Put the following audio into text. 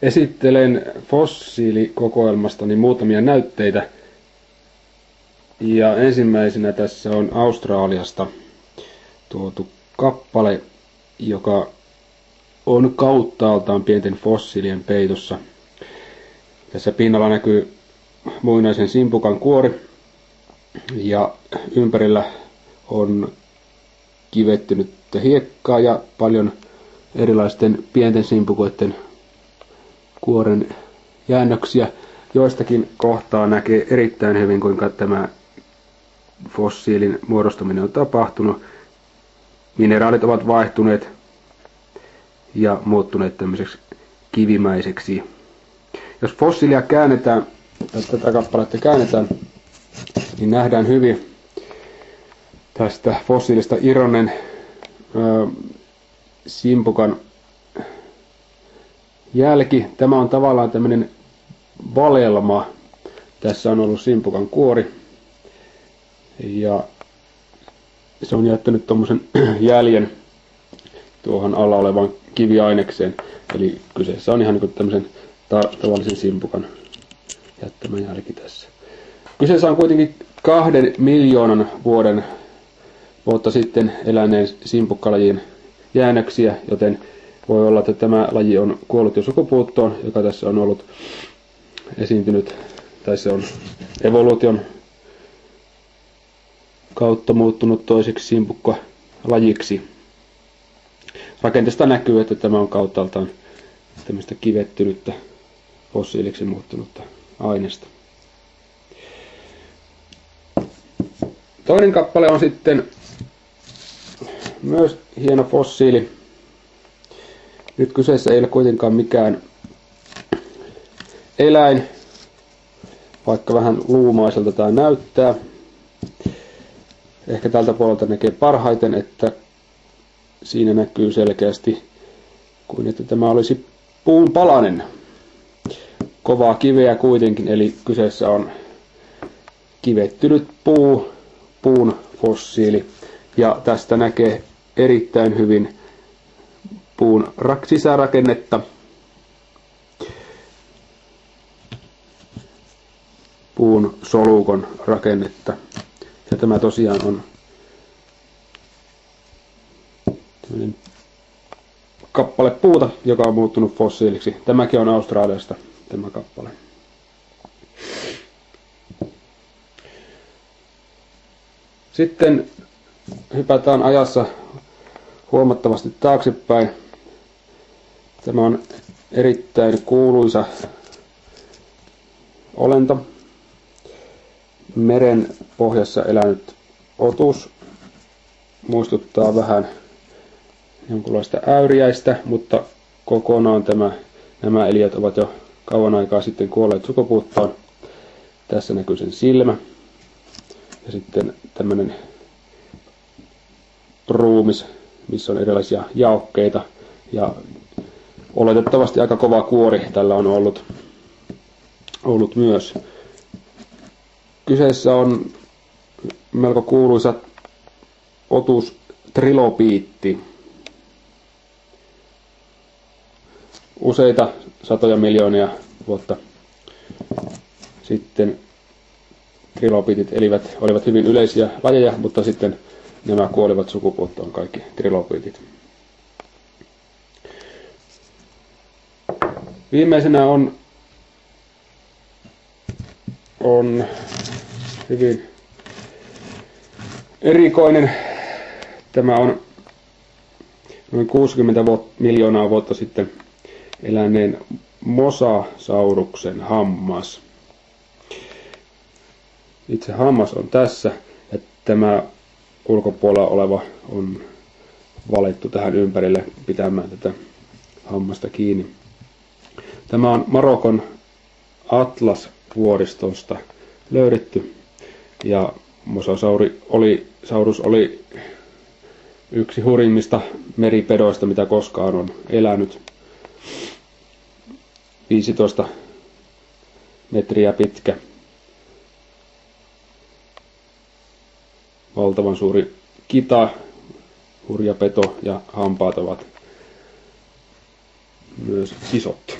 Esittelen fossiilikokoelmastani muutamia näytteitä. Ja ensimmäisenä tässä on Australiasta tuotu kappale, joka on kauttaaltaan pienten fossiilien peitossa. Tässä pinnalla näkyy muinaisen simpukan kuori ja ympärillä on kivettynyttä hiekkaa ja paljon erilaisten pienten simpukoiden kuoren jäännöksiä. Joistakin kohtaa näkee erittäin hyvin, kuinka tämä fossiilin muodostuminen on tapahtunut. Mineraalit ovat vaihtuneet ja muuttuneet tämmöiseksi kivimäiseksi. Jos fossiilia käännetään, tai tätä kappaletta käännetään, niin nähdään hyvin tästä fossiilista irronneen simpukan jälki. Tämä on tavallaan tämmöinen valelma. Tässä on ollut simpukan kuori ja se on jättänyt tommosen jäljen tuohon alla olevaan kiviainekseen. Eli kyseessä on ihan niin kuin tämmöisen tavallisen simpukan jättämä jälki tässä. Kyseessä on kuitenkin 2 miljoonan vuotta sitten eläneen simpukkalajin jäännöksiä, joten voi olla, että tämä laji on kuollut jo sukupuuttoon, joka tässä on ollut esiintynyt, tai se on evoluution kautta muuttunut toiseksi simpukkalajiksi. Rakenteesta näkyy, että tämä on kauttaaltaan tämmöistä kivettynyttä, fossiiliksi muuttunutta aineesta. Toinen kappale on sitten myös hieno fossiili. Nyt kyseessä ei ole kuitenkaan mikään eläin, vaikka vähän luumaiselta tämä näyttää. Ehkä tältä puolelta näkee parhaiten, että siinä näkyy selkeästi, kuin että tämä olisi puun palanen. Kovaa kiveä kuitenkin, eli kyseessä on kivettynyt puun fossiili. Ja tästä näkee erittäin hyvin puun sisärakennetta. Puun solukon rakennetta. Ja tämä tosiaan on tämmöinen kappale puuta, joka on muuttunut fossiiliksi. Tämäkin on Australiasta, tämä kappale. Sitten hypätään ajassa huomattavasti taaksepäin. Tämä on erittäin kuuluisa olento. Meren pohjassa elänyt otus. Muistuttaa vähän jonkunlaista äyriäistä, mutta kokonaan nämä eliöt ovat jo kauan aikaa sitten kuolleet sukupuuttoon. Tässä näkyy sen silmä. Ja sitten tämmöinen ruumis, missä on erilaisia jaokkeita. Ja oletettavasti aika kova kuori tällä on ollut myös. Kyseessä on melko kuuluisa otus trilobiitti. Useita satoja miljoonia vuotta sitten trilobiitit olivat hyvin yleisiä lajeja, mutta sitten nämä kuolivat sukupuuttoon kaikki trilobiitit. Viimeisenä on hyvin erikoinen. Tämä on noin 60 miljoonaa vuotta sitten eläneen mosasauruksen hammas. Itse hammas on tässä ja tämä ulkopuolella oleva on valittu tähän ympärille pitämään tätä hammasta kiinni. Tämä on Marokon Atlas-vuoristosta löydetty ja mosasaurus oli yksi hurjimmista meripedoista, mitä koskaan on elänyt. 15 metriä pitkä. Valtavan suuri kita, hurja peto ja hampaat ovat myös isot.